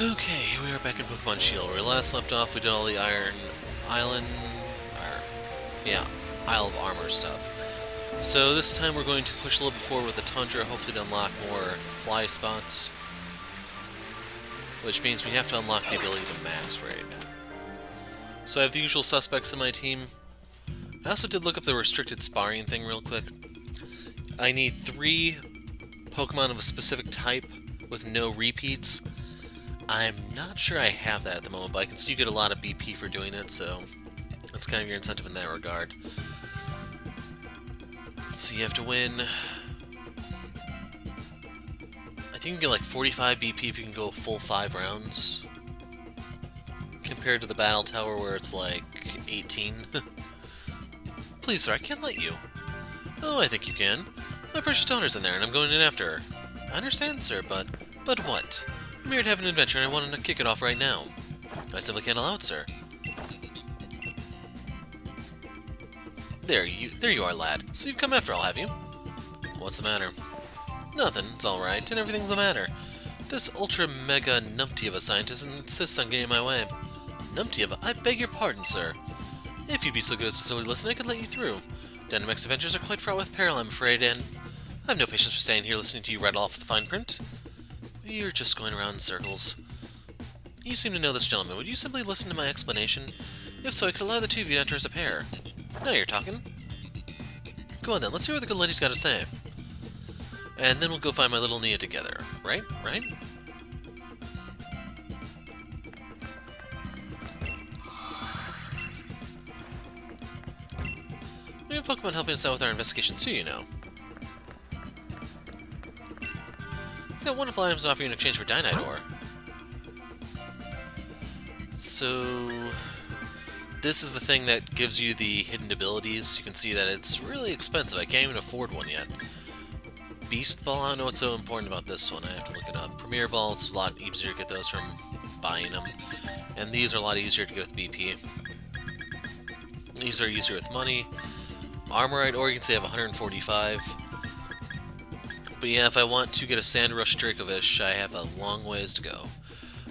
Okay, here we are back in Pokemon Shield. Where we last left off, we did all the Iron Island, or yeah, Isle of Armor stuff. So this time we're going to push a little bit forward with the Tundra, hopefully to unlock more fly spots, which means we have to unlock the ability to max raid. So I have the usual suspects in my team. I also did look up the restricted sparring thing real quick. I need 3 Pokemon of a specific type with no repeats. I'm not sure I have that at the moment, but I can see you get a lot of BP for doing it, so that's kind of your incentive in that regard. So you have to win... I think you can get like 45 BP if you can go full 5 rounds, compared to the Battle Tower where it's like 18. Please, sir, I can't let you. Oh, I think you can. My precious daughter's in there, and I'm going in after her. I understand, sir, but what? I'm here to have an adventure, and I wanted to kick it off right now. I simply can't allow it, sir. There you are, lad. So you've come after all, have you? What's the matter? Nothing, it's alright, and everything's the matter. This ultra-mega numpty of a scientist insists on getting in my way. Numpty of a... I beg your pardon, sir. If you'd be so good as to simply listen, I could let you through. Dynamax adventures are quite fraught with peril, I'm afraid, and I have no patience for staying here listening to you rattle off the fine print. You're just going around in circles. You seem to know this gentleman. Would you simply listen to my explanation? If so, I could allow the two of you to enter as a pair. Now you're talking. Go on then, let's hear what the good lady's got to say. And then we'll go find my little Nia together. Right? Right? We have Pokemon helping us out with our investigation too, you know. We've got wonderful items to offer you in exchange for Dynite Ore. So... this is the thing that gives you the hidden abilities. You can see that it's really expensive. I can't even afford one yet. Beast Ball, I don't know what's so important about this one. I have to look it up. Premier Ball, it's a lot easier to get those from buying them. And these are a lot easier to get with BP. These are easier with money. Armorite Ore, you can say I have 145. But yeah, if I want to get a Sandrush Dracovish, I have a long ways to go.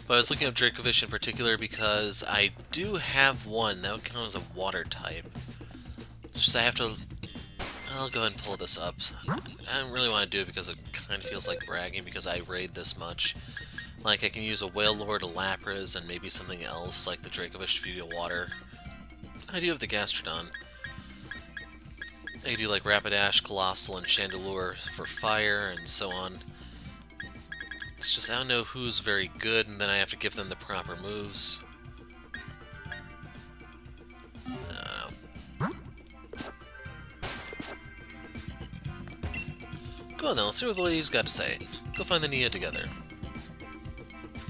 But I was looking up Dracovish in particular because I do have one that would count as a water type. It's just I have to... I'll go ahead and pull this up. I don't really want to do it because it kind of feels like bragging because I raid this much. Like, I can use a Whale Lord, a Lapras, and maybe something else, like the Dracovish if you get water. I do have the Gastrodon. I can do like Rapidash, Colossal, and Chandelure for fire, and so on. It's just I don't know who's very good, and then I have to give them the proper moves. Go on then, let's see what the lady's got to say. Go find the Nia together.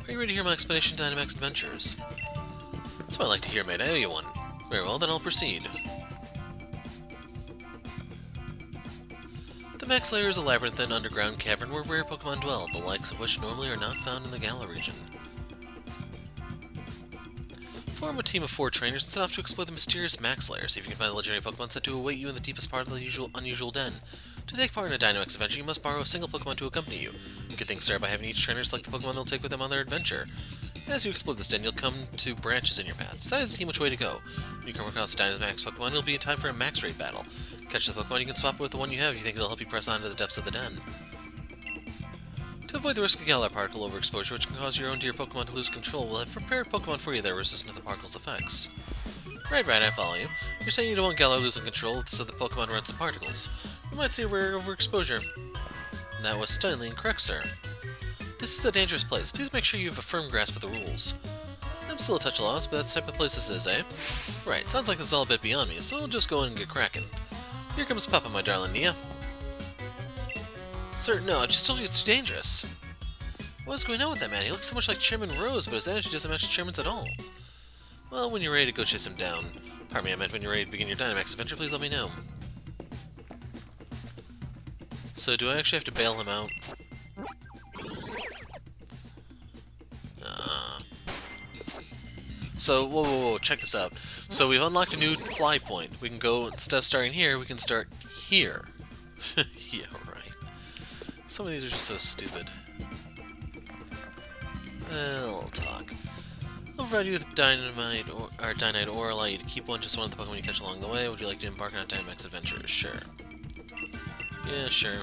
Are you ready to hear my explanation of Dynamax Adventures? That's what I like to hear, mate. I owe you one. Very well, then I'll proceed. The Max Lair is a labyrinthine underground cavern where rare Pokemon dwell, the likes of which normally are not found in the Galar region. Form a team of 4 trainers and set off to explore the mysterious Max Lair. See if you can find the legendary Pokemon set to await you in the deepest part of the unusual den. To take part in a Dynamax adventure, you must borrow a single Pokemon to accompany you. You can start by having each trainer select the Pokemon they'll take with them on their adventure. As you explore this den, you'll come to branches in your path. Decide as a team which way to go. When you come across a Dynamax Pokemon, it'll be in time for a Max Raid battle. Catch the Pokemon, you can swap it with the one you have if you think it'll help you press on to the depths of the den. To avoid the risk of Galar Particle overexposure, which can cause your own dear Pokemon to lose control, we'll have prepared Pokemon for you that are resistant to the Particle's effects. Right, I follow you. You're saying you don't want Galar losing control, so the Pokemon runs some particles. You might see a rare overexposure. That was stunningly incorrect, sir. This is a dangerous place. Please make sure you have a firm grasp of the rules. I'm still a touch lost, but that's the type of place this is, eh? Right, sounds like this is all a bit beyond me, so I'll just go in and get cracking. Here comes Papa, my darling Nia. Sir, no, I just told you it's too dangerous. What's going on with that man? He looks so much like Chairman Rose, but his attitude doesn't match Chairman's at all. Well, when you're ready to go chase him down. Pardon me, I meant when you're ready to begin your Dynamax adventure, please let me know. So, do I actually have to bail him out? So, whoa, check this out. So, we've unlocked a new fly point. We can go, instead of starting here, we can start here. Yeah, right. Some of these are just so stupid. I'll talk. I'll provide you with dynamite or Dynite or allow you to keep one, just one of the Pokemon you catch along the way. Would you like to embark on a Dynamax adventure? Sure. Yeah, sure.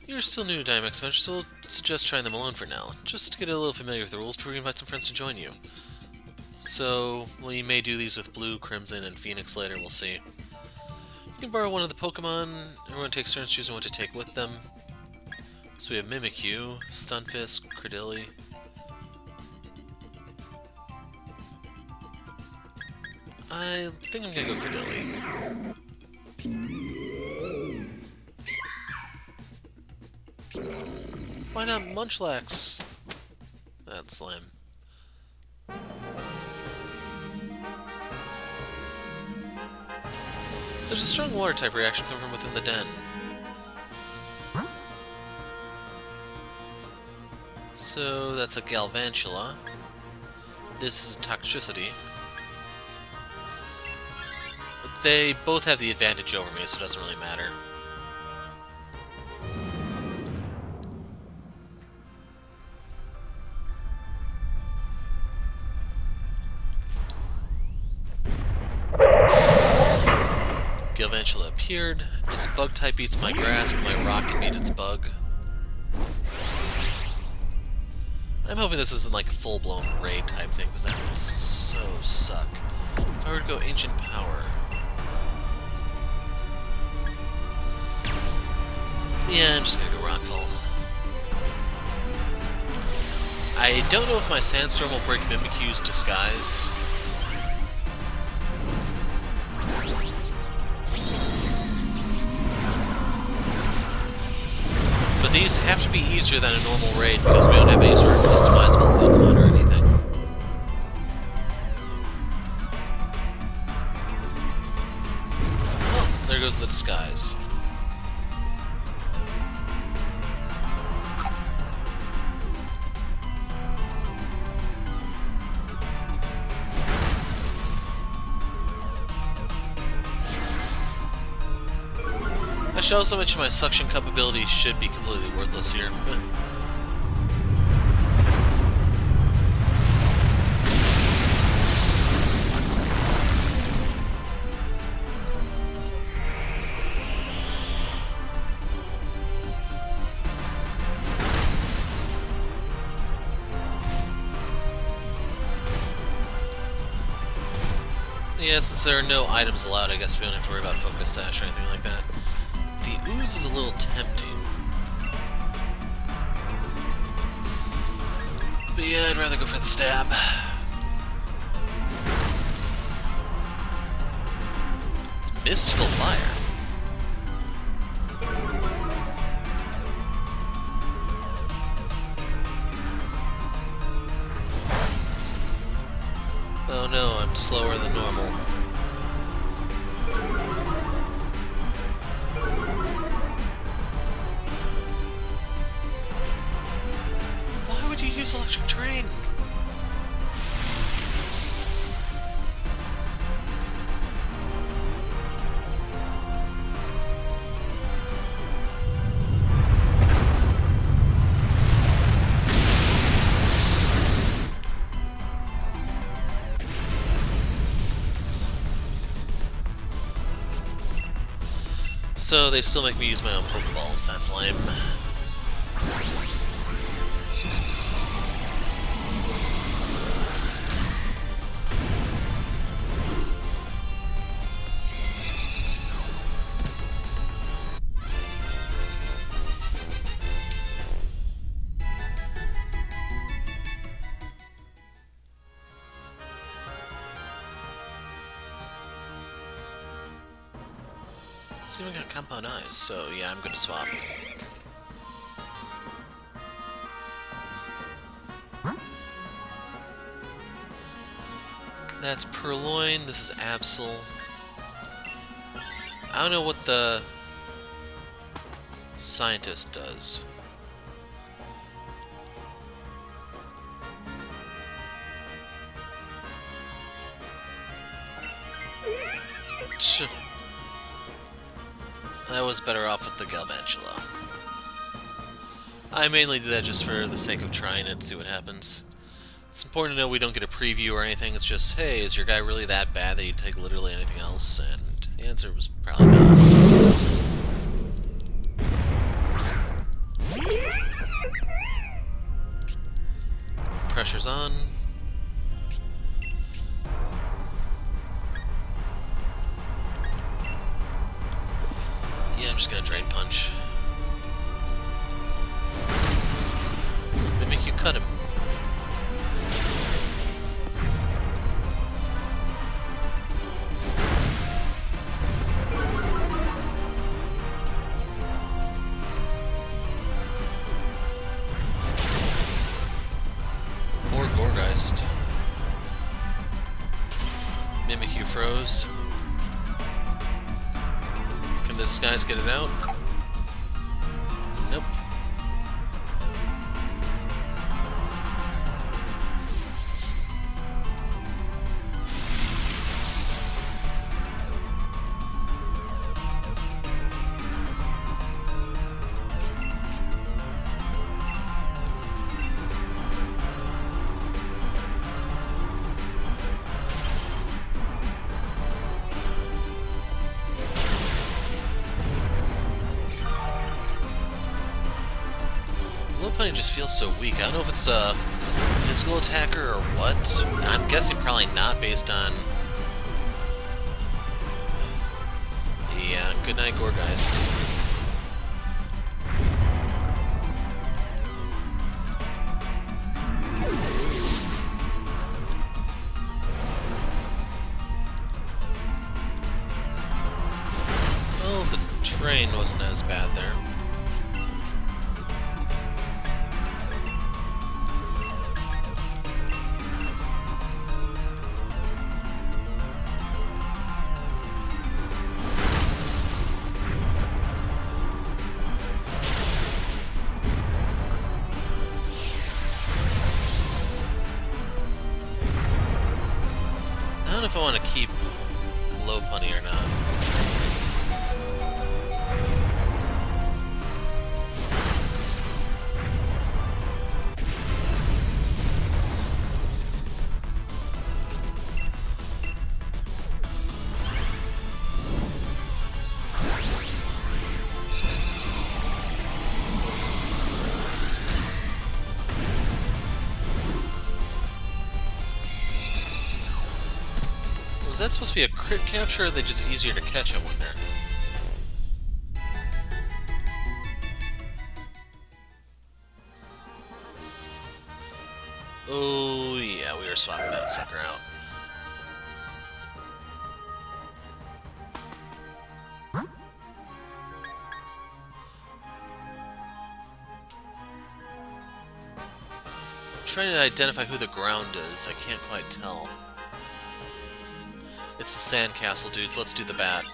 You're still new to Dynamax Adventure, so I'll suggest trying them alone for now, just to get a little familiar with the rules before you invite some friends to join you. So, well, you may do these with Blue, Crimson, and Phoenix later, we'll see. You can borrow one of the Pokemon, everyone takes turns choosing what to take with them. So we have Mimikyu, Stunfisk, Cradily. I think I'm gonna go Cradily. Why not Munchlax? That's lame. There's a strong water-type reaction coming from within the den. So that's a Galvantula. This is Toxtricity. But they both have the advantage over me, so it doesn't really matter. Galvantula appeared. Its bug type eats my grass, but my rock can beat its bug. I'm hoping this isn't like a full-blown raid type thing, because that would so suck. If I were to go Ancient Power... Yeah, I'm just gonna go Rockfall. I don't know if my Sandstorm will break Mimikyu's disguise. But these have to be easier than a normal raid because we don't have any sort of customizable Pokemon or anything. Oh, there goes the disguise. I should also mention my Suction Cup ability should be completely worthless here. Yeah, since there are no items allowed, I guess we don't have to worry about Focus Sash or anything like that. The Ooze is a little tempting. But yeah, I'd rather go for the Stab. It's Mystical Fire. Oh no, I'm slower than normal. Why would you use Electric Terrain? So they still make me use my own Pokeballs, that's lame. It's even got Compound Eyes, so yeah, I'm gonna swap. That's Purloin, this is Absol. I don't know what the Scientist does. I was better off with the Galvantula. I mainly do that just for the sake of trying it, see what happens. It's important to know we don't get a preview or anything. It's just, hey, is your guy really that bad that you'd take literally anything else? And the answer was probably not. Pressure's on. Yeah, I'm just gonna Drain Punch. Maybe make you cut him. Or Gorgeist. Mimikyu froze. Can this guys get it out? Nope. Lopunny just feels so weak. I don't know if it's a physical attacker or what. I'm guessing probably not based on... Yeah, good night, Gorgeist. Well, the train wasn't as bad there. I don't know if I want to keep Lopunny or not. Was that supposed to be a crit capture, or are they just easier to catch, I wonder? Oh, yeah, we were swapping that sucker out. I'm trying to identify who the ground is. I can't quite tell. It's the Sandcastle dudes. Let's do the bat.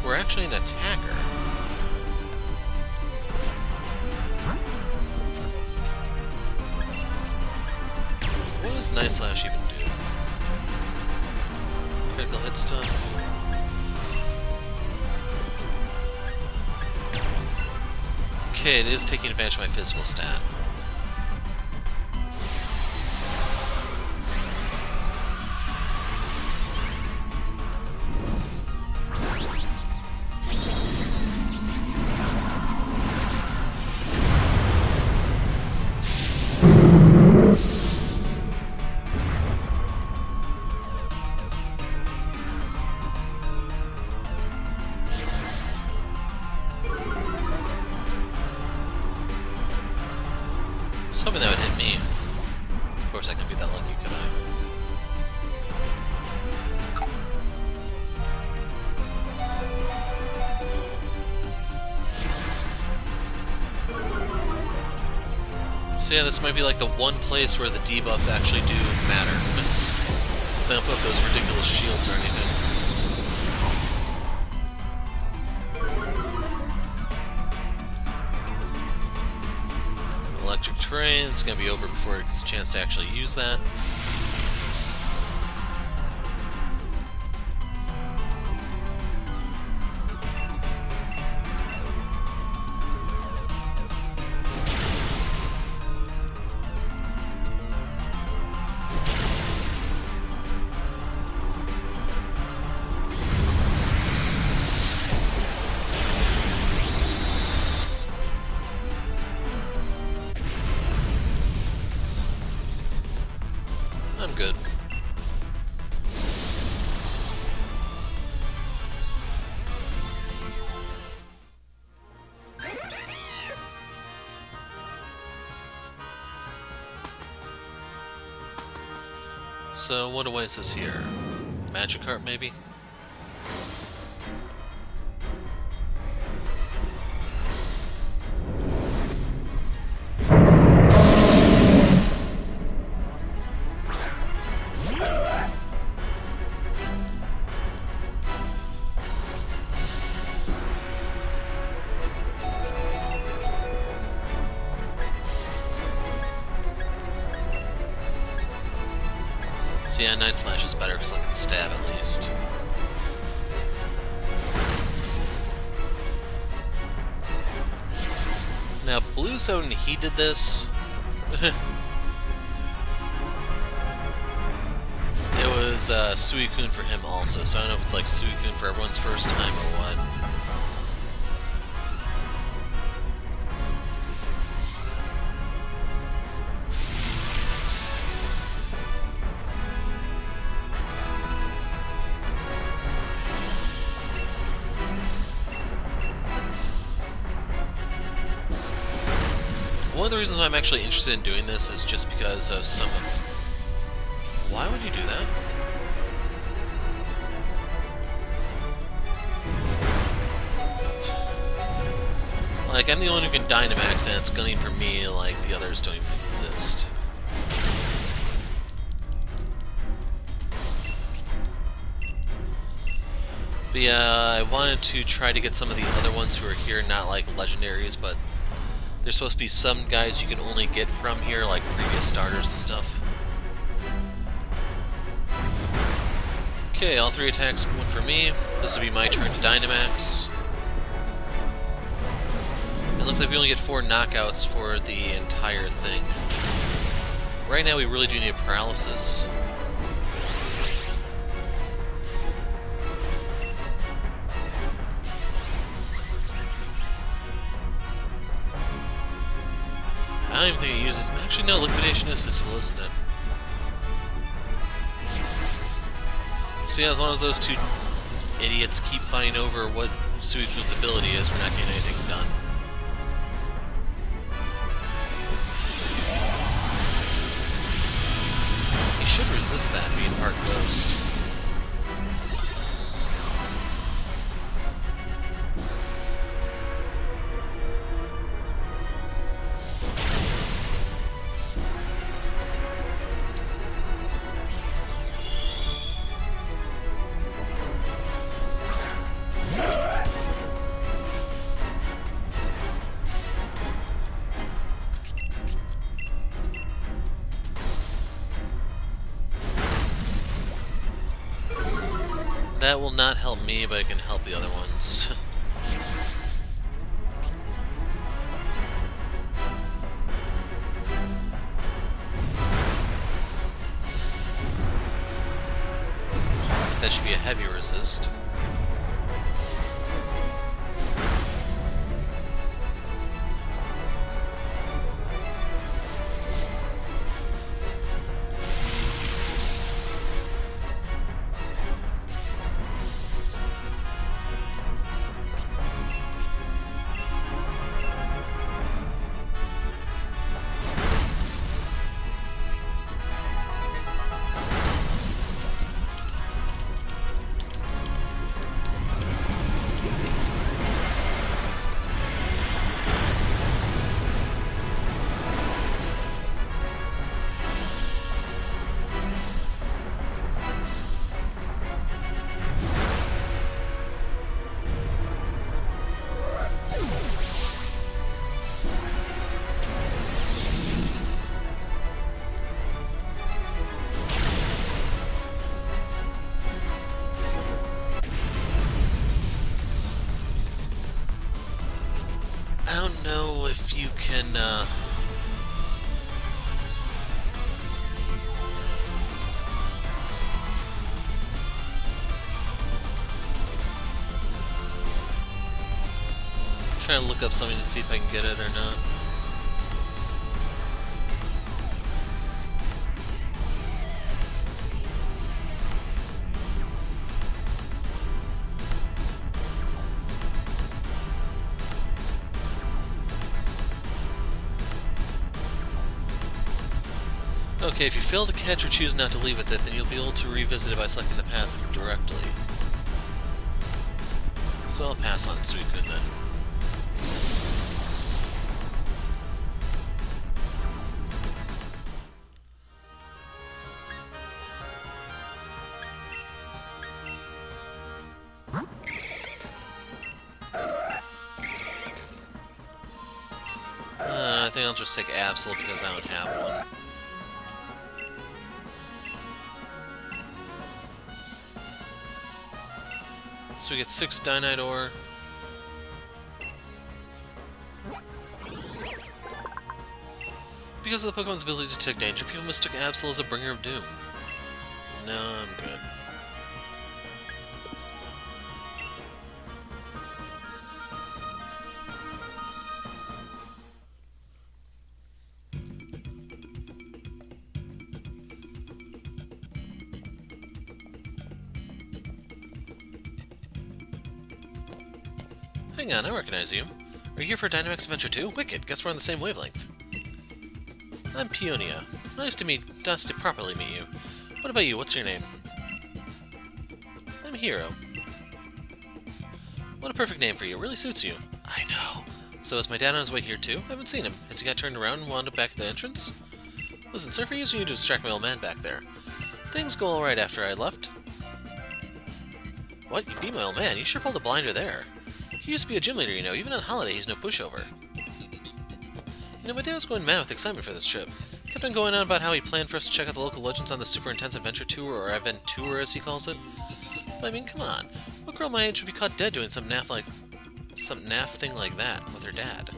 We're actually an attacker. What does Night Slash even do? Critical hit stuff. Okay, it is taking advantage of my physical stat. I was hoping that would hit me. Of course I can be that lucky, could I? So yeah, this might be like the one place where the debuffs actually do matter. Since they don't put up those ridiculous shields or anything. Electric terrain, it's gonna be over before it gets a chance to actually use that. I'm good. So, what away is this here? Magikarp, maybe? So yeah, Night Slash is better because I can stab at least. Now, Blue Soden, he did this. It was Suicune for him also, so I don't know if it's like Suicune for everyone's first time or what. One of the reasons why I'm actually interested in doing this is just because of some of... Why would you do that? Like, I'm the only one who can Dynamax, and it's gunning for me like the others don't even exist. But yeah, I wanted to try to get some of the other ones who are here, not like legendaries, but there's supposed to be some guys you can only get from here, like previous starters and stuff. Okay, all three attacks went for me. This will be my turn to Dynamax. It looks like we only get 4 knockouts for the entire thing. Right now we really do need paralysis. I don't even think it uses... Actually, no, Liquidation is physical, isn't it? So yeah, as long as those two idiots keep fighting over what Suicune's ability is, we're not getting anything done. He should resist that, being part ghost. That will not help me, but it can help the other ones. That should be a heavy resist. if you can, trying to look up something to see if I can get it or not. Okay, if you fail to catch or choose not to leave with it, then you'll be able to revisit it by selecting the path directly. So I'll pass on Suicune then. I think I'll just take Absol because I don't have one. So we get 6 Dynite Ore. Because of the Pokemon's ability to detect danger, people mistook Absol as a bringer of doom. No, I'm good. Hang on, I recognize you. Are you here for Dynamax Adventure 2? Wicked, guess we're on the same wavelength. I'm Peonia. Nice to properly meet you. What about you? What's your name? I'm Hero. What a perfect name for you. It really suits you. I know. So is my dad on his way here too? I haven't seen him. Has he got turned around and wound up back at the entrance? Listen, sir, for using you to distract my old man back there. Things go alright after I left. What? You beat my old man? You sure pulled a blinder there. He used to be a gym leader, you know. Even on holiday, he's no pushover. You know, my dad was going mad with excitement for this trip. He kept on going on about how he planned for us to check out the local legends on the Super Intense Adventure Tour, or Adventure as he calls it. But I mean, come on. What girl my age would be caught dead doing some naff thing like that with her dad?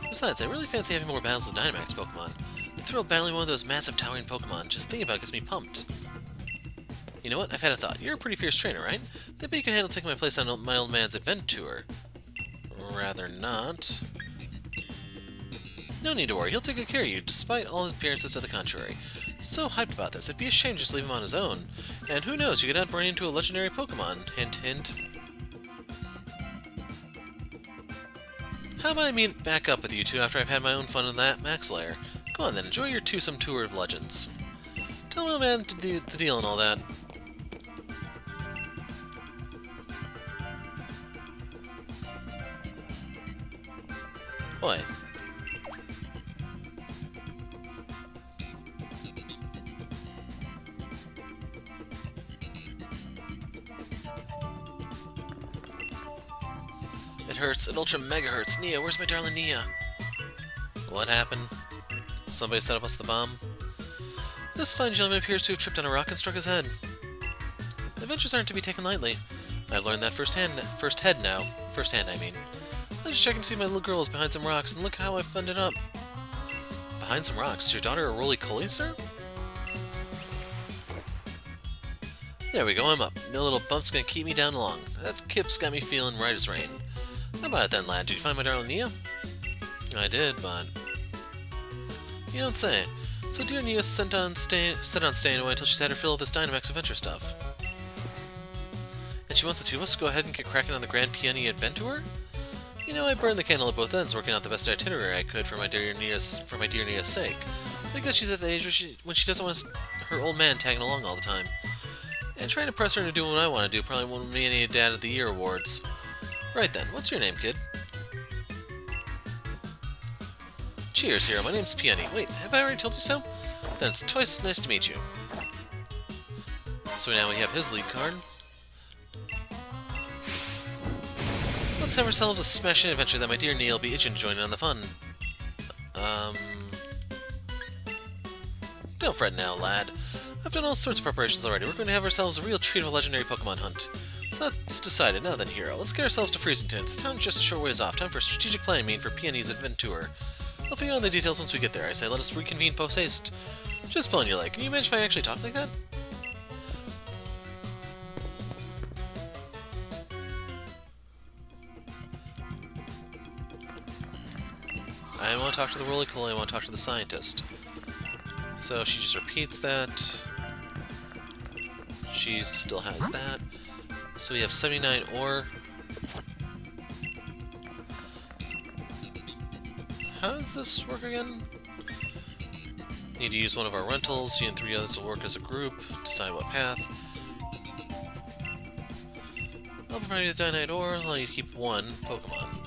Besides, I really fancy having more battles with Dynamax Pokemon. The thrill of battling one of those massive towering Pokemon, just thinking about it gets me pumped. You know what? I've had a thought. You're a pretty fierce trainer, right? I bet you can handle taking my place on my old man's adventure. Rather not. No need to worry, he'll take good care of you, despite all his appearances to the contrary. So hyped about this, it'd be a shame to just leave him on his own. And who knows, you could outburn into a legendary Pokemon. Hint, hint. How about I meet back up with you two after I've had my own fun in that Max Lair? Go on then, enjoy your twosome tour of legends. Tell my old man the deal and all that. Oi. It hurts. It ultra mega hurts. Nia, where's my darling Nia? What happened? Somebody set up us the bomb? This fine gentleman appears to have tripped on a rock and struck his head. Adventures aren't to be taken lightly. I've learned that firsthand, I mean. I just checking to see my little girl is behind some rocks, and look how I funded up. Behind some rocks? Is your daughter a roly-coly, sir? There we go, I'm up. No little bump's gonna keep me down long. That kip's got me feeling right as rain. How about it then, lad? Did you find my darling Nia? I did, but... You don't say. So dear Nia set on staying away until she's had her fill of this Dynamax Adventure stuff. And she wants the two of us to go ahead and get cracking on the Grand Peony Adventure? You know, I burned the candle at both ends, working out the best itinerary I could for my dear Nia's sake. Because she's at the age when she doesn't want her old man tagging along all the time. And trying to press her into doing what I want to do probably won't mean any Dad of the Year awards. Right then, what's your name, kid? Cheers, Hero. My name's Peony. Wait, have I already told you so? Then it's twice as nice to meet you. So now we have his lead card. Let's have ourselves a smashing adventure that my dear Nia will be itching to join in on the fun. Don't fret now, lad. I've done all sorts of preparations already. We're going to have ourselves a real treat of a legendary Pokemon hunt. So that's decided. Now then, Hero, let's get ourselves to Freezington. It's town just a short ways off. Time for strategic planning for Peony's Adventure. I'll figure out the details once we get there. I say let us reconvene post-haste. Just pulling your leg. Can you imagine if I actually talked like that? I want to talk to the roly-poly, I want to talk to the scientist. So she just repeats that. She still has that. So we have 79 ore. How does this work again? Need to use one of our rentals. You and 3 others will work as a group. Decide what path. I'll provide you with Dynite ore. I'll let you keep 1 Pokemon.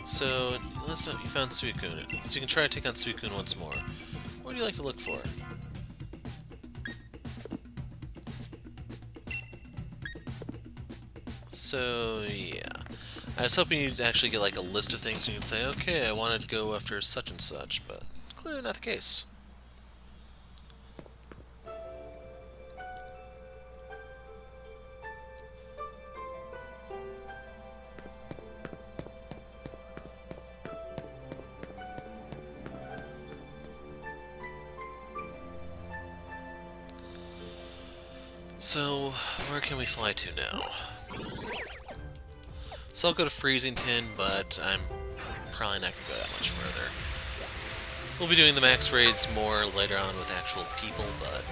So, last time you found Suicune. So you can try to take on Suicune once more. What would you like to look for? So, yeah. I was hoping you'd actually get like a list of things and you could say, okay, I want to go after such and such, but clearly not the case. So, where can we fly to now? So I'll go to Freezington, but I'm probably not going to go that much further. We'll be doing the max raids more later on with actual people, but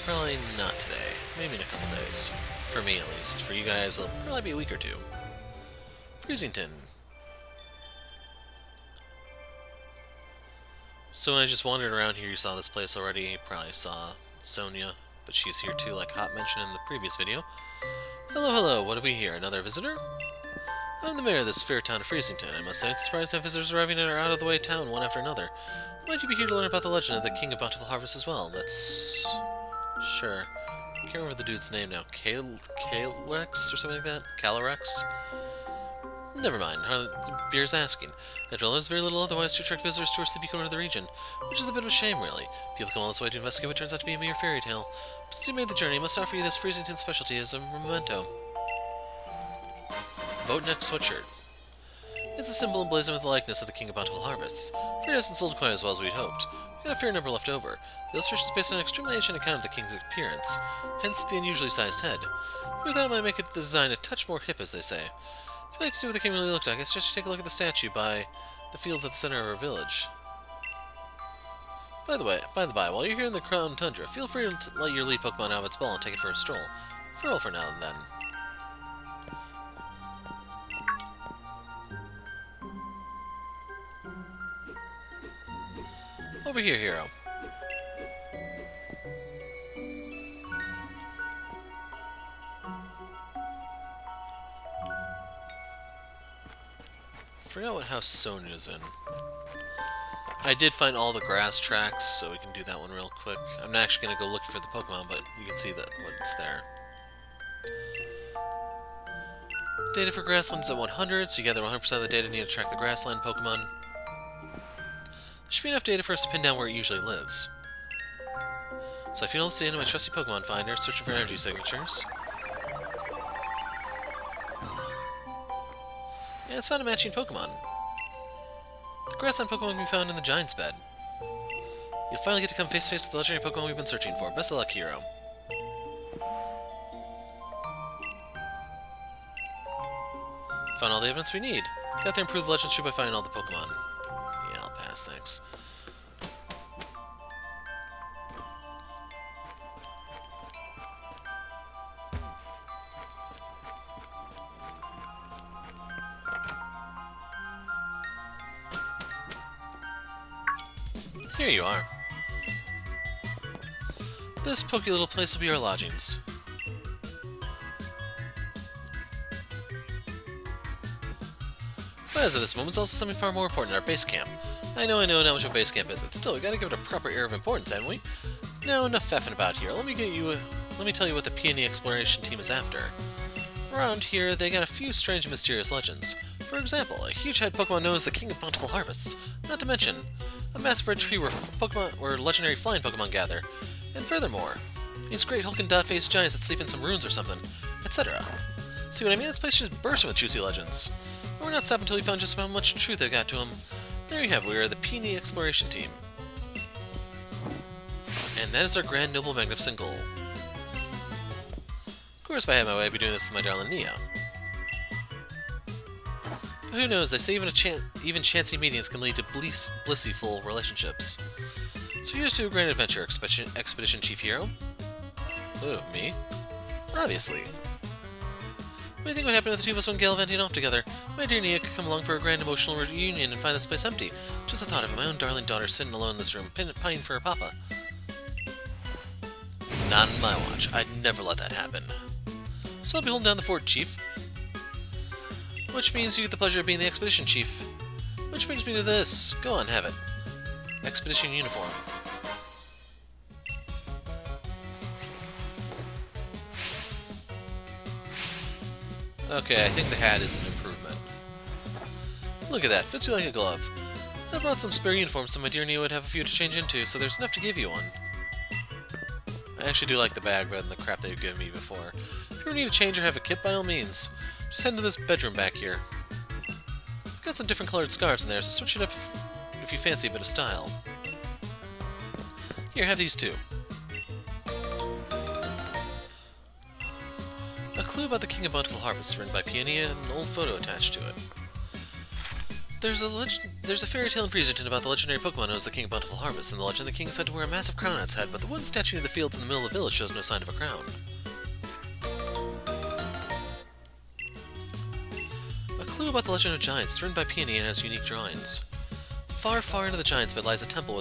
probably not today. Maybe in a couple days. For me, at least. For you guys, it'll probably be a week or 2. Freezington. So when I just wandered around here, you saw this place already. You probably saw Sonia, but she's here too, like Hot mentioned in the previous video. Hello, hello, what have we here? Another visitor? I'm the mayor of this fair town of Freezington. I must say it's surprising to have visitors arriving in our out-of-the-way town one after another. Might you be here to learn about the legend of the King of Bountiful Harvest as well? That's... sure. I can't remember the dude's name now. Calyrex or something like that? Calyrex? Never mind. Beer's asking. After all, there's very little otherwise to attract visitors to our sleepy corner of the region, which is a bit of a shame, really. People come all this way to investigate what turns out to be a mere fairy tale. But since you made the journey, I must offer you this Freezington specialty as a memento. Boatneck sweatshirt. It's a symbol emblazoned with the likeness of the King of Bountiful Harvests. Fear hasn't sold quite as well as we'd hoped. We had a fair number left over. The illustration is based on an extremely ancient account of the king's appearance, hence the unusually sized head. We thought it might make the design a touch more hip, as they say. If you'd like to see what the king really looked like, I suggest you take a look at the statue by the fields at the center of our village. By the by, while you're here in the Crown Tundra, feel free to let your lead Pokemon out of its ball and take it for a stroll. Farewell for now and then. Over here, hero. Forgot what house Sonia's in. I did find all the grass tracks, so we can do that one real quick. I'm not actually going to go looking for the Pokemon, but you can see that what's there. Data for grasslands at 100, so you gather 100% of the data needed to track the grassland Pokemon. There should be enough data for us to pin down where it usually lives. So I feed all this data into my trusty Pokemon finder, searching for energy signatures. Yeah, it's found a matching Pokemon. The grassland Pokemon can be found in the Giant's Bed. You'll finally get to come face-to-face with the legendary Pokemon we've been searching for. Best of luck, hero. Found all the evidence we need. Got there and improved the legend tree by finding all the Pokemon. Yeah, I'll pass, thanks. Here you are. This pokey little place will be our lodgings. But as of this moment, it's also something far more important, our base camp. I know not much of a base camp is, but still, we gotta give it a proper air of importance, haven't we? Now, enough faffing about here. Let me tell you what the Peony Exploration team is after. Around here, they got a few strange and mysterious legends. For example, a huge head Pokemon known as the King of Bountiful Harvests. Not to mention, a massive red tree where legendary flying Pokemon gather. And furthermore, these great hulking dot-faced giants that sleep in some ruins or something, etc. See what I mean? This place just bursting with juicy legends. we're not stopping until we found just how much truth I got to him. There you have it, we are the Peony Exploration Team. And that is our grand noble magnificent goal. Of course, if I had my way, I'd be doing this with my darling Nia. But who knows, they say even chancy meetings can lead to blissful relationships. So here's to a grand adventure, Expedition Chief Hero. Ooh, me? Obviously. What do you think would happen if the two of us went gallivanting off together? My dear Nia could come along for a grand emotional reunion and find this place empty. Just the thought of it, my own darling daughter sitting alone in this room, pining for her papa. Not on my watch. I'd never let that happen. So I'll be holding down the fort, Chief. Which means you get the pleasure of being the Expedition Chief. Which brings me to this. Go on, have it. Expedition uniform. Okay, I think the hat is an improvement. Look at that, fits you like a glove. I brought some spare uniforms so my dear Nia would have a few to change into, so there's enough to give you one. I actually do like the bag better than the crap they've given me before. If you ever need a change or have a kit, by all means, just head into this bedroom back here. I've got some different colored scarves in there, so switch it up if you fancy a bit of style. Here, have these too. A clue about the King of Bountiful Harvest, written by Peonia, and an old photo attached to it. There's a fairy tale in Freezerton about the legendary Pokemon known as the King of Bountiful Harvest, and the legend the king is said to wear a massive crown on its head, but the wooden statue in the fields in the middle of the village shows no sign of a crown. A clue about the legend of giants, written by Peony and has unique drawings. Far, far into the giant's bed lies a temple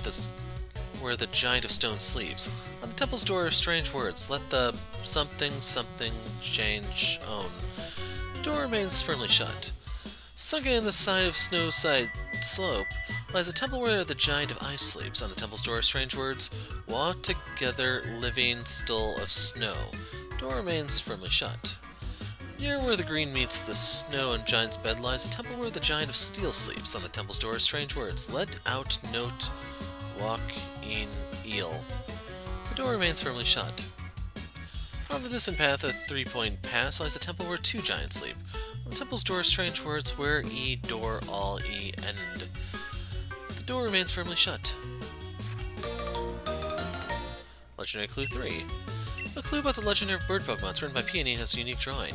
where the giant of stone sleeps. On the temple's door are strange words. Let the something something change own. The door remains firmly shut. Sunken in the side of snow side slope lies a temple where the giant of ice sleeps. On the temple's door are strange words. Walk together, living still of snow. Door remains firmly shut. Near where the green meets the snow and giant's bed lies a temple where the giant of steel sleeps. On the temple's door are strange words. Let out note walk in eel. The door remains firmly shut. On the distant path, a 3-point pass, lies a temple where two giants sleep. On the temple's door are strange words. Where e door all e end. The door remains firmly shut. Legendary Clue 3. A clue about the legendary bird Pokemon. It's written by Peony and has a unique drawing.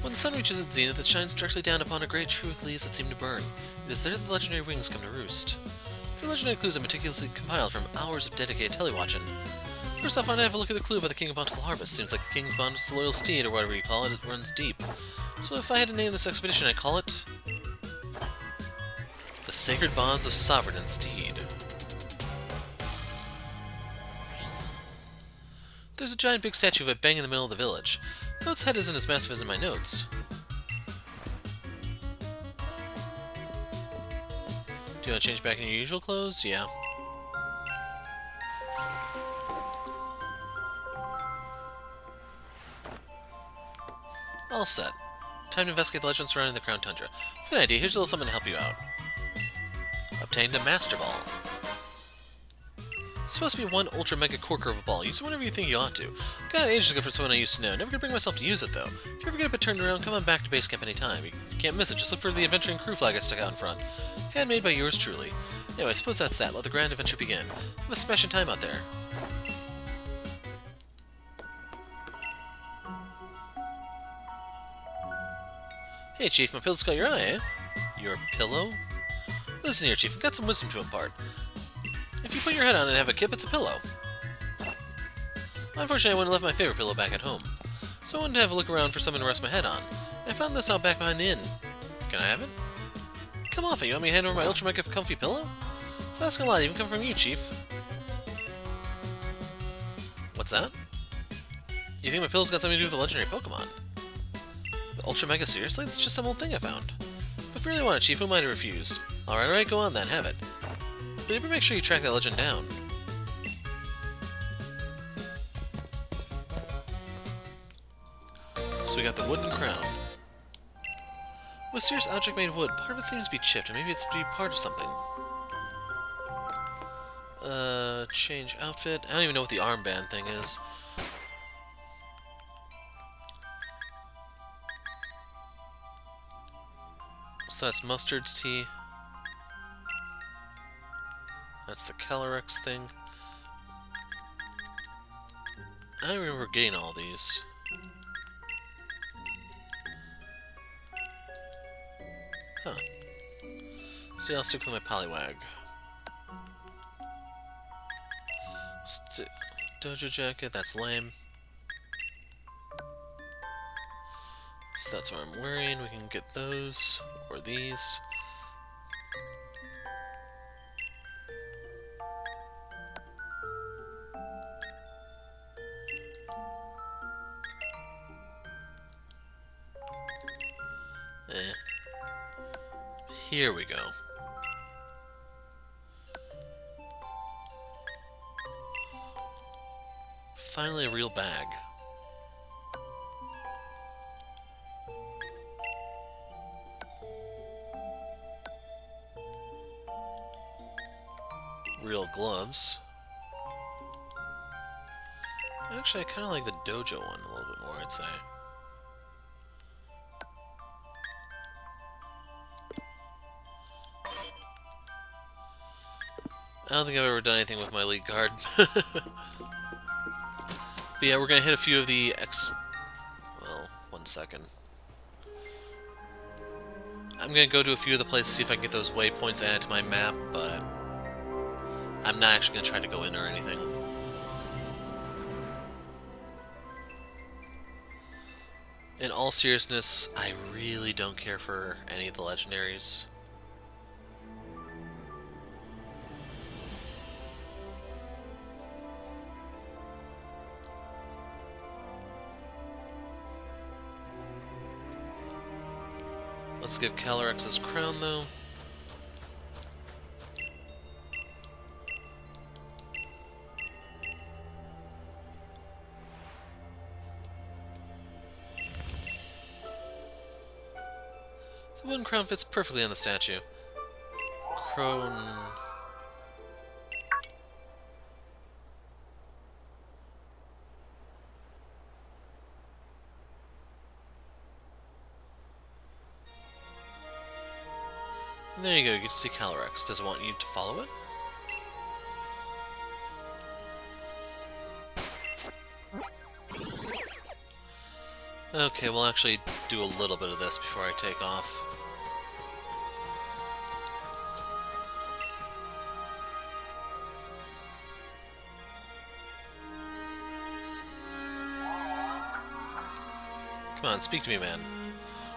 When the sun reaches its zenith, it shines directly down upon a great tree with leaves that seem to burn. It is there that the legendary wings come to roost. The legendary clues are meticulously compiled from hours of dedicated telewatching. First off, I want to have a look at the clue about the King of Bountiful Harvest. Seems like the King's bond with the loyal steed, or whatever you call it, it runs deep. So if I had to name this expedition, I'd call it The Sacred Bonds of Sovereign and Steed. There's a giant big statue of it bang in the middle of the village, though its head isn't as massive as in my notes. Do you want to change back in your usual clothes? Yeah. All set. Time to investigate the legends surrounding the Crown Tundra. Good idea, here's a little something to help you out. Obtained a Master Ball. It's supposed to be one ultra mega corker of a ball. Use it whenever you think you ought to. Got ages ago for someone I used to know. Never gonna bring myself to use it though. If you ever get a bit turned around, come on back to base camp anytime. You can't miss it. Just look for the adventuring crew flag I stuck out in front. Handmade by yours truly. Anyway, I suppose that's that. Let the grand adventure begin. Have a smashing time out there. Hey Chief, my pillow's got your eye, eh? Your pillow? Listen here, Chief, I've got some wisdom to impart. If you put your head on it and have a kip, it's a pillow. Unfortunately, I wouldn't have left my favorite pillow back at home, so I wanted to have a look around for something to rest my head on. And I found this out back behind the inn. Can I have it? Come off it, you want me to hand over my ultra mega comfy pillow? So that's a lot, even come from you, Chief. What's that? You think my pillow's got something to do with the legendary Pokemon? The ultra mega, seriously? It's just some old thing I found. But if you really want it, Chief, who am I to refuse? Alright, go on then, have it. But you better make sure you track that legend down. So we got the wooden crown. Mysterious object made of wood. Part of it seems to be chipped, and maybe it's to be part of something. Change outfit. I don't even know what the armband thing is. So that's Mustard's tea. That's the Calyrex thing. I don't remember getting all these. Huh. So yeah, I'll stick with my Poliwag. Dojo Jacket, that's lame. So that's what I'm wearing. We can get those, or these. Here we go. Finally a real bag. Real gloves. Actually, I kind of like the dojo one a little bit more, I'd say. I don't think I've ever done anything with my lead card. But yeah, we're gonna hit a few of the well, 1 second. I'm gonna go to a few of the places, see if I can get those waypoints added to my map, but I'm not actually gonna try to go in or anything. In all seriousness, I really don't care for any of the legendaries. Let's give Calyrex his crown, though. The wooden crown fits perfectly on the statue. Crone... There you go, you get to see Calyrex. Does it want you to follow it? Okay, we'll actually do a little bit of this before I take off. Come on, speak to me, man.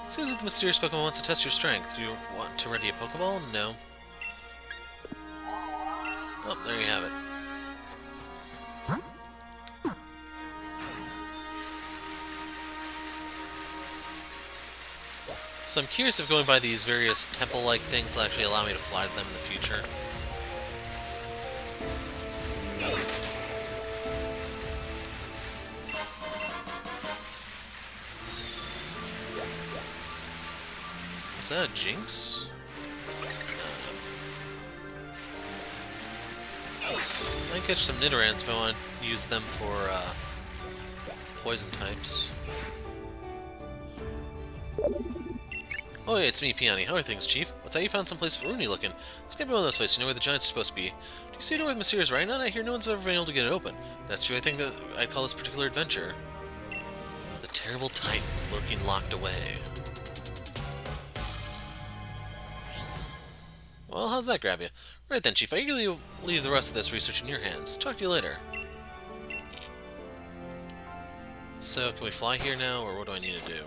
Seems that the mysterious Pokemon wants to test your strength. Do you want to ready a Pokeball? No. Oh, there you have it. So I'm curious if going by these various temple-like things will actually allow me to fly to them in the future. Is that a Jinx? I might catch some Nidorans if I want to use them for poison types. Oh hey, it's me, Peony. How are things, Chief? What's that? You found some place for Rooney looking. It's gotta be one of those places, you know where the giant's supposed to be. Do you see it over with Messrs. right now? I hear no one's ever been able to get it open. That's true, I think that I'd call this particular adventure the terrible titans lurking locked away. Well, how's that grab you? Right then, Chief, I eagerly leave the rest of this research in your hands. Talk to you later. So, can we fly here now, or what do I need to do?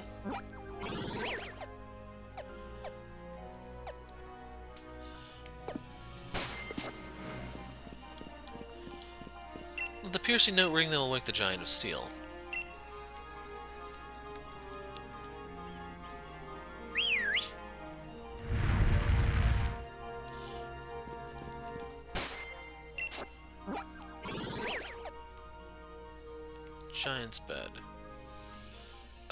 The piercing note ring that will wake the giant of steel. Giant's bed.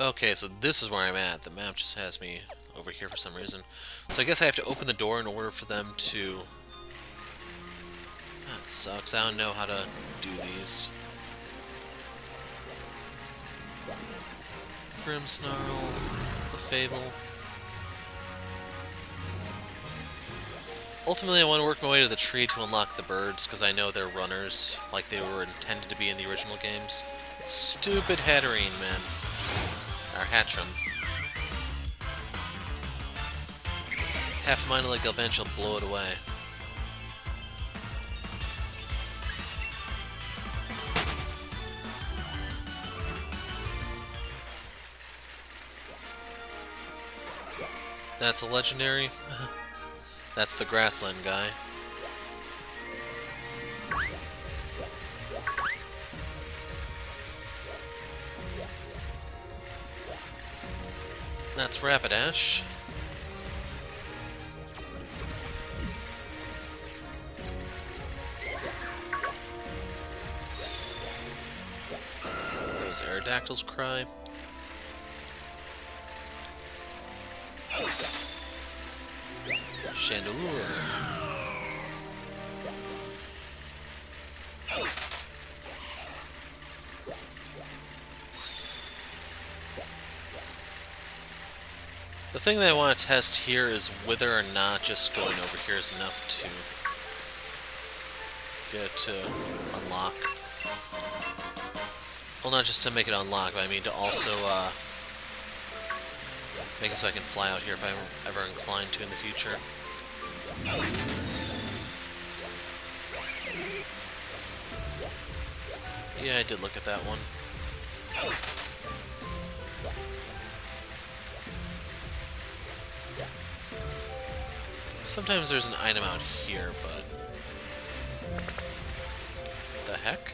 Okay, so this is where I'm at. The map just has me over here for some reason. So I guess I have to open the door in order for them to... That sucks. I don't know how to do these. Grimmsnarl, the Fable. Ultimately, I want to work my way to the tree to unlock the birds, because I know they're runners, like they were intended to be in the original games. Stupid Hatterene, man. Or Hatchram. Half a mind like Galvan shall blow it away. That's a legendary. That's the grassland guy. That's Rapidash. Those Aerodactyls cry. Chandelure. The thing that I want to test here is whether or not just going over here is enough to get it to unlock. Well, not just to make it unlock, but I mean to also make it so I can fly out here if I'm ever inclined to in the future. Yeah, I did look at that one. Sometimes there's an item out here, but... the heck?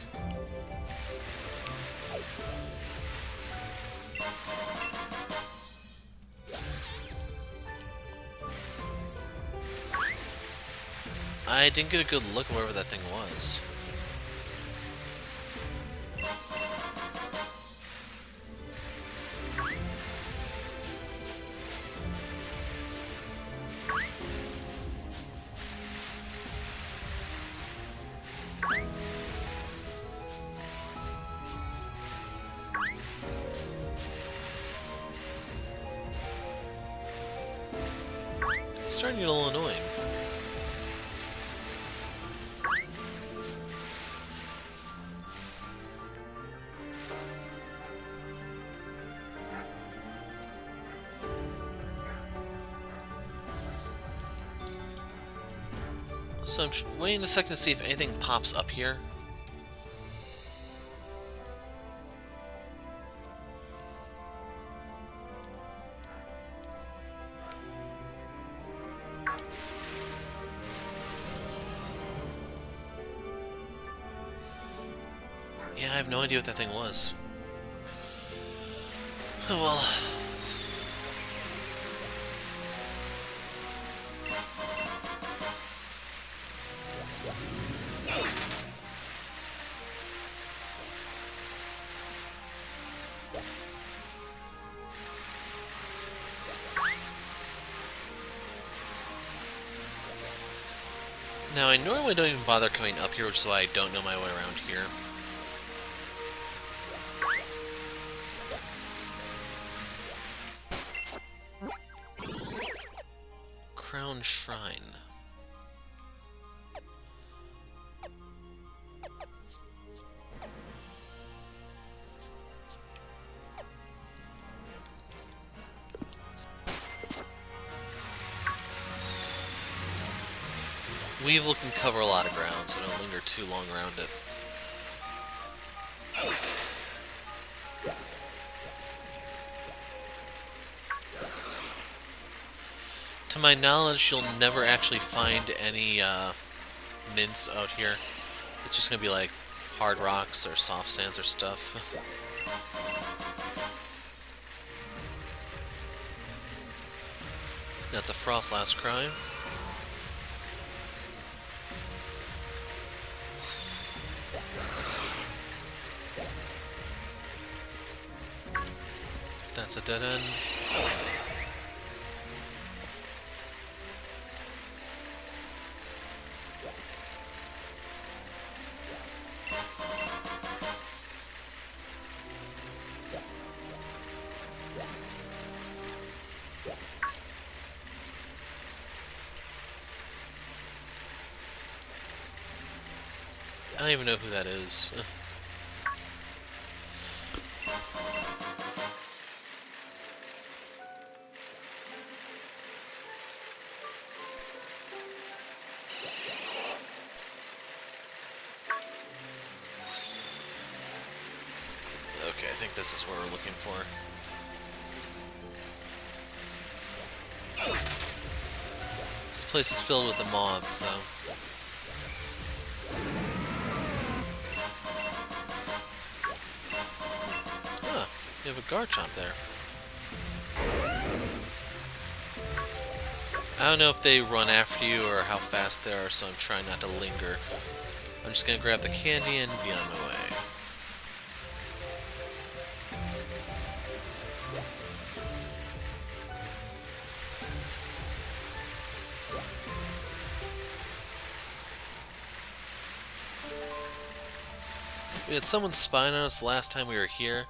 I didn't get a good look at wherever that thing was. It's starting to get a little annoying. So I'm waiting a second to see if anything pops up here. Yeah, I have no idea what that thing was. Oh well. Now, I normally don't even bother coming up here, which is why I don't know my way around here. Crown Shrine. Weevil can cover a lot of ground, so don't linger too long around it. To my knowledge, you'll never actually find any mints out here. It's just gonna be like hard rocks or soft sands or stuff. That's a Frost Last Crime. That's a dead end. I don't even know who that is. Okay, I think this is what we're looking for. This place is filled with the moths, so... Huh, you have a Garchomp there. I don't know if they run after you or how fast they are, so I'm trying not to linger. I'm just gonna grab the candy and be on my way. We had someone spying on us last time we were here.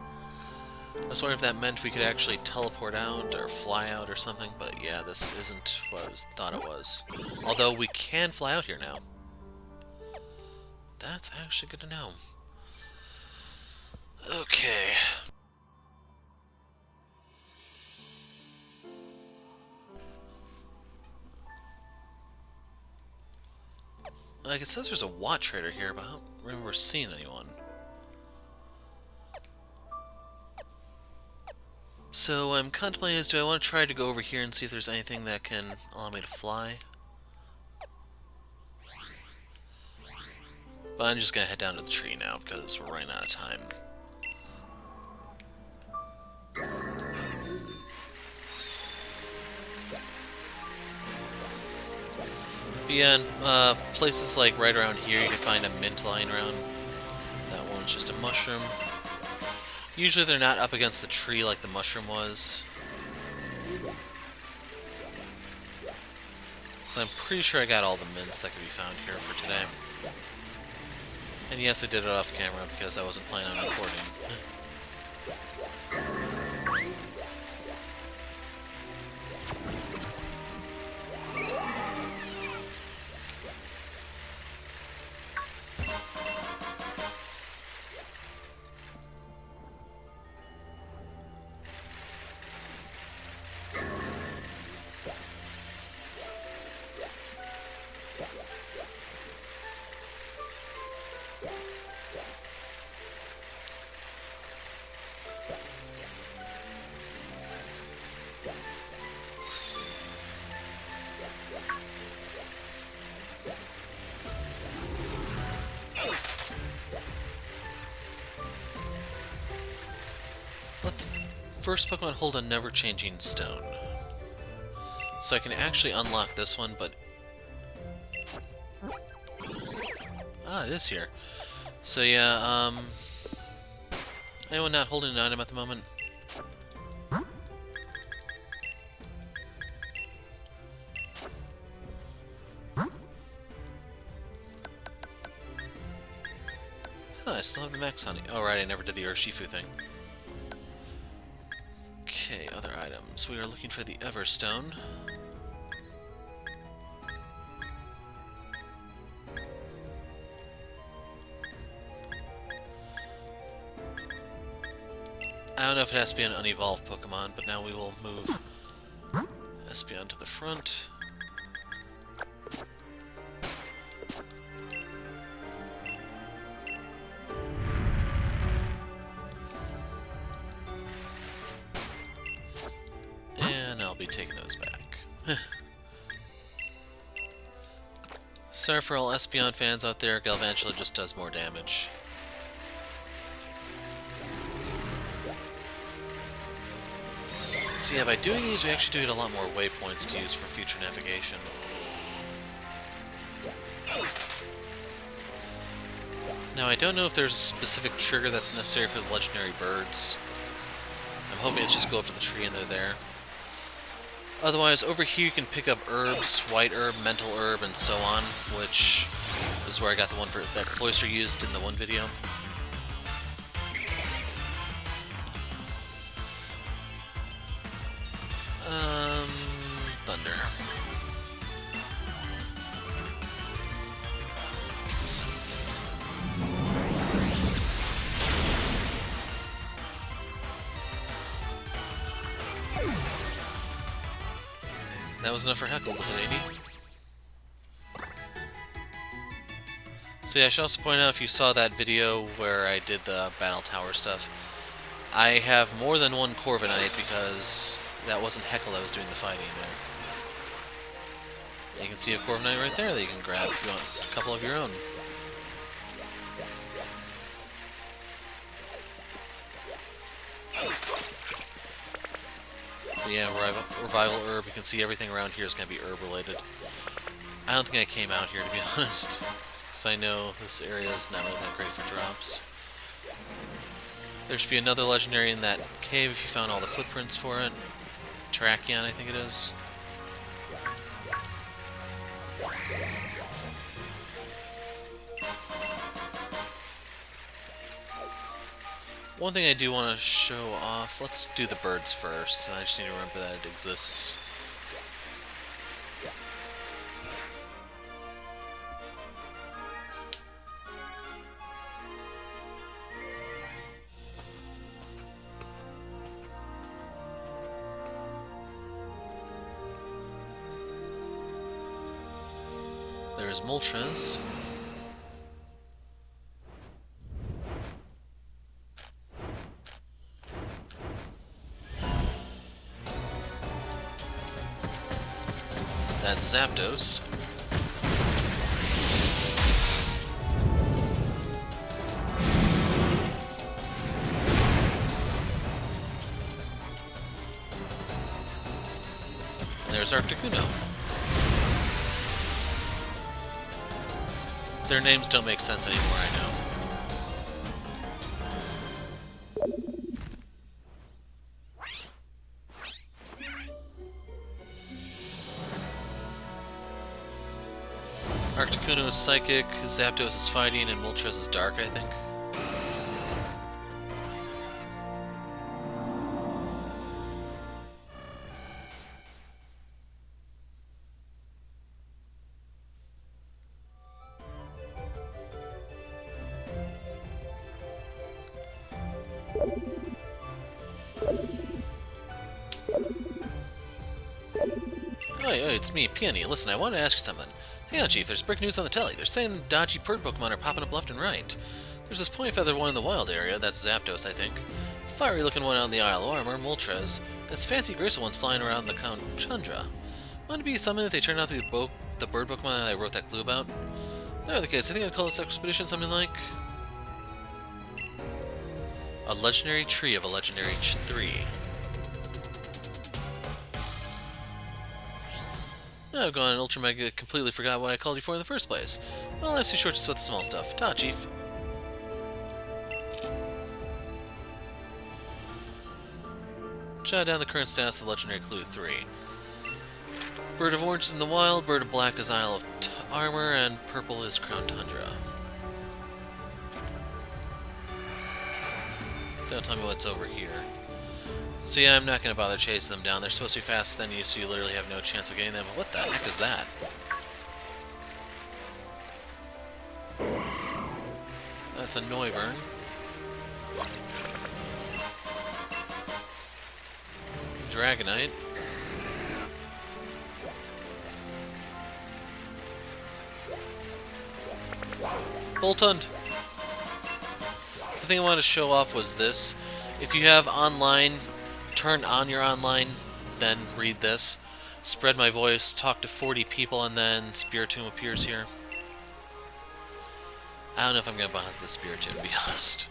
I was wondering if that meant we could actually teleport out or fly out or something, but yeah, this isn't what I thought it was. Although we can fly out here now. That's actually good to know. Okay. Like, it says there's a Watt Trader here, but I don't remember seeing anyone. So I'm contemplating is, do I want to try to go over here and see if there's anything that can allow me to fly? But I'm just gonna head down to the tree now, because we're running out of time. But yeah, places like right around here, you can find a mint lying around. That one's just a mushroom. Usually they're not up against the tree like the mushroom was. So I'm pretty sure I got all the mints that could be found here for today. And yes, I did it off camera because I wasn't planning on recording. First Pokemon hold a never-changing stone. So I can actually unlock this one, but... Ah, it is here. So yeah, anyone not holding an item at the moment? Huh, I still have the Max Honey. Oh right, I never did the Urshifu thing. Okay, other items. We are looking for the Everstone. I don't know if it has to be an unevolved Pokemon, but now we will move Espeon to the front. And I'll be taking those back. Sorry for all Espeon fans out there, Galvantula just does more damage. So yeah, by doing these, we actually do get a lot more waypoints to use for future navigation. Now, I don't know if there's a specific trigger that's necessary for the legendary birds. I'm hoping it's just go up to the tree and they're there. Otherwise, over here you can pick up herbs, white herb, mental herb, and so on, which is where I got the one that Cloyster used in the one video. Thunder. that was enough for Heckle to hit 80. So yeah, I should also point out, if you saw that video where I did the Battle Tower stuff, I have more than one Corviknight because that wasn't Heckle that was doing the fighting there. You can see a Corviknight right there that you can grab if you want a couple of your own. But yeah, Revival Herb, you can see everything around here is going to be herb related. I don't think I came out here, to be honest, because I know this area is not really that great for drops. There should be another legendary in that cave if you found all the footprints for it. Terrakion, I think it is. One thing I do want to show off, let's do the birds first, and I just need to remember that it exists. There's Moltres. That's Zapdos. And there's Articuno. Their names don't make sense anymore, I know. Articuno is Psychic, Zapdos is Fighting, and Moltres is Dark, I think. Oi, it's me, Peony. Listen, I wanted to ask you something. Hang on, Chief, there's breaking news on the telly. They're saying the dodgy bird Pokemon are popping up left and right. There's this point feather one in the wild area, that's Zapdos, I think. Fiery looking one out in the Isle of Armor, Moltres. This fancy graceful one's flying around the Tundra. Wouldn't it be something if they turned out to be the bird Pokemon that I wrote that clue about? They're the case. I think I'd call this expedition something like a legendary tree of a legendary tree. I've gone Ultra Mega, completely forgot what I called you for in the first place. Well, life's too short to sweat the small stuff. Ta, Chief. Jot down the current status of the legendary clue 3. Bird of Orange is in the wild, Bird of Black is Isle of Armor, and Purple is Crown Tundra. Don't tell me what's over here. So yeah, I'm not going to bother chasing them down. They're supposed to be faster than you, so you literally have no chance of getting them. What the heck is that? That's a Noivern. Dragonite. Boltund! So the thing I wanted to show off was this. If you have online, turn on your online, then read this. Spread my voice, talk to 40 people, and then Spiritomb appears here. I don't know if I'm going to bother the Spiritomb, to be honest.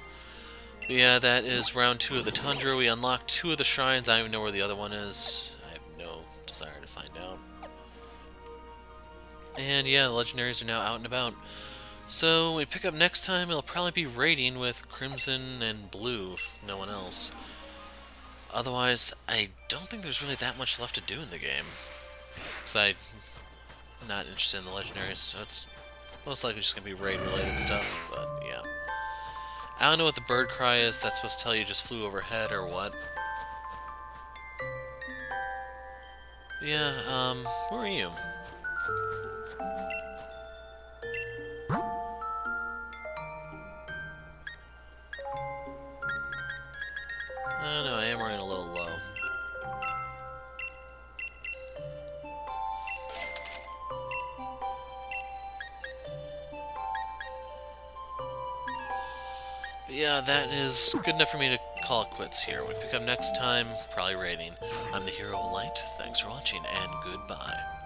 But yeah, that is round 2 of the Tundra. We unlocked 2 of the shrines. I don't even know where the other one is. I have no desire to find out. And yeah, the legendaries are now out and about. So when we pick up next time, it'll probably be raiding with Crimson and Blue, if no one else. Otherwise, I don't think there's really that much left to do in the game. Because I'm not interested in the legendaries, so it's most likely just going to be raid-related stuff, but yeah. I don't know what the bird cry is. That's supposed to tell you just flew overhead or what. But yeah, who are you? I don't know, I am running a little low. yeah, that is good enough for me to call it quits here. When we pick up next time, probably raiding. I'm the Hero of Light. Thanks for watching, and goodbye.